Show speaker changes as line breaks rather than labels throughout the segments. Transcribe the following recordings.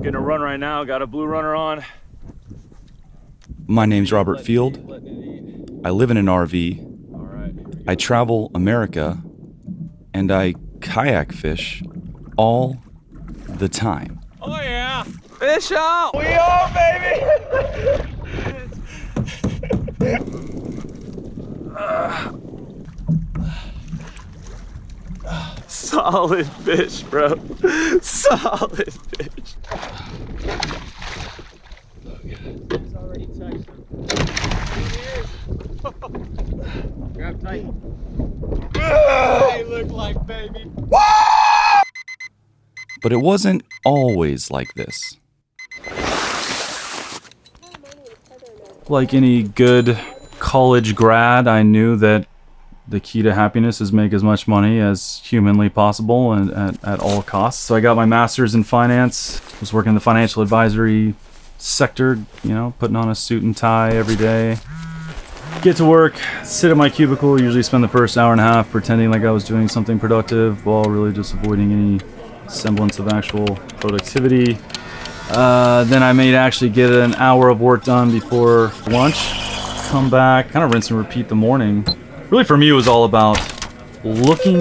Getting a run right now, got a blue runner on.
My name's Robert Field. I live in an RV. I travel America, and I kayak fish all the time.
Oh yeah! Fish out! We are, baby! Solid fish, bro. Solid fish. It's already touched him. Grab tight. They look like baby.
But it wasn't always like this. Like any good college grad, I knew that the key to happiness is make as much money as humanly possible and at all costs. So I got my master's in finance, was working in the financial advisory sector, you know, putting on a suit and tie every day. Get to work, sit at my cubicle, usually spend the first hour and a half pretending like I was doing something productive while really just avoiding any semblance of actual productivity. Then I may actually get an hour of work done before lunch, come back, kind of rinse and repeat the morning. Really for me it was all about looking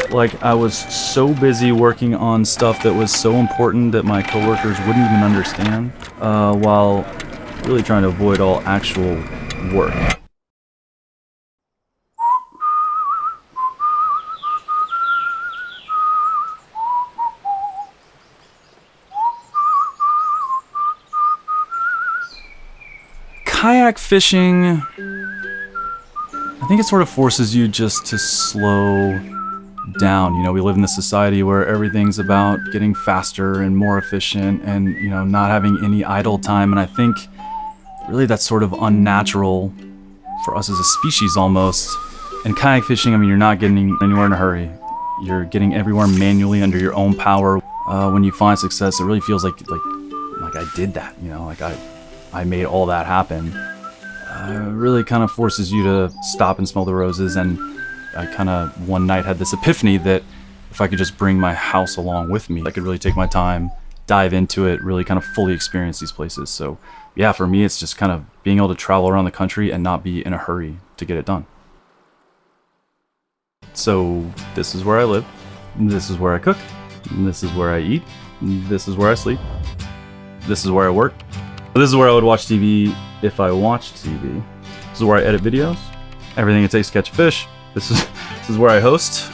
like I was so busy working on stuff that was so important that my coworkers wouldn't even understand, while really trying to avoid all actual work. Kayak fishing, I think it sort of forces you just to slow down. You know, we live in this society where everything's about getting faster and more efficient and, you know, not having any idle time. And I think really that's sort of unnatural for us as a species almost. And kayak fishing, I mean, you're not getting anywhere in a hurry. You're getting everywhere manually under your own power. When you find success, it really feels like I did that, you know, like I made all that happen. Really kind of forces you to stop and smell the roses, and I kind of one night had this epiphany that if I could just bring my house along with me, I could really take my time, dive into it, really kind of fully experience these places. So yeah, for me it's just kind of being able to travel around the country and not be in a hurry to get it done. So this is where I live, this is where I cook, this is where I eat, this is where I sleep, this is where I work. This is where I would watch TV if I watched TV. This is where I edit videos. Everything it takes to catch a fish. This is where I host.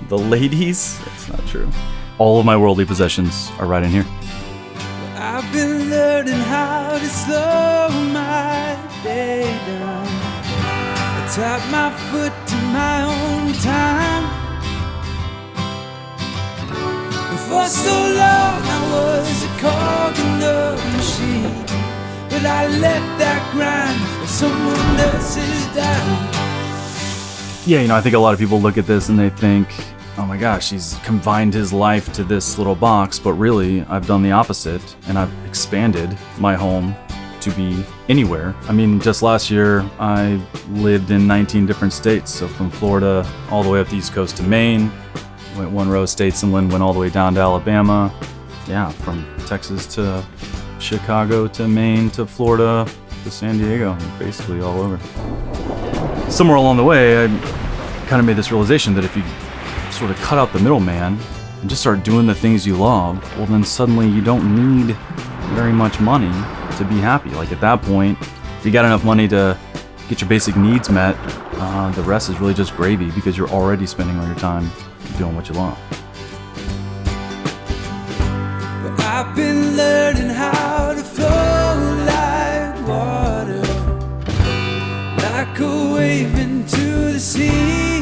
The ladies, that's not true. All of my worldly possessions are right in here.
I've been learning how to slow my day down. I tap my foot to my own time. For so long I was a cog in the machine, but I let that grind of someone else's down.
Yeah, you know, I think a lot of people look at this and they think, oh my gosh, he's confined his life to this little box, but really I've done the opposite and I've expanded my home to be anywhere. I mean, just last year I lived in 19 different states, so from Florida all the way up the East Coast to Maine. Went one row of states and went all the way down to Alabama. Yeah, from Texas to Chicago to Maine to Florida to San Diego, basically all over. Somewhere along the way, I kind of made this realization that if you sort of cut out the middleman and just start doing the things you love, well then suddenly you don't need very much money to be happy. Like at that point, if you got enough money to get your basic needs met, the rest is really just gravy because you're already spending all your time doing what you love.
I've been learning how to flow like water, like a wave into the sea.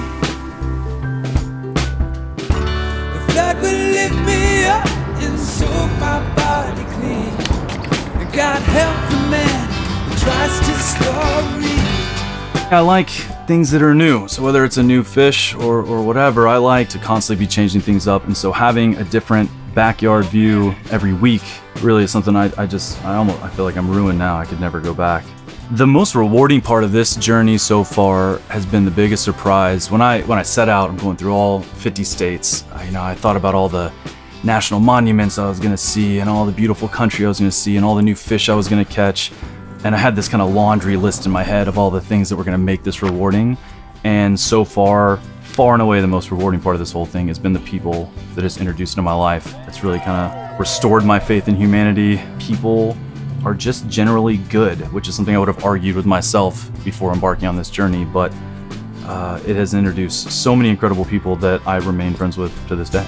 The flood will lift me up and soak my body clean. God help the man who tries to stop me.
I like things that are new, so whether it's a new fish or whatever, I like to constantly be changing things up, and so having a different backyard view every week really is something I feel like I'm ruined now. I could never go back. The most rewarding part of this journey so far has been the biggest surprise. When I set out, I'm going through all 50 states. I thought about all the national monuments I was gonna see, and all the beautiful country I was gonna see, and all the new fish I was gonna catch. And I had this kind of laundry list in my head of all the things that were gonna make this rewarding. And so far and away, the most rewarding part of this whole thing has been the people that it's introduced into my life. It's really kind of restored my faith in humanity. People are just generally good, which is something I would have argued with myself before embarking on this journey, but it has introduced so many incredible people that I remain friends with to this day.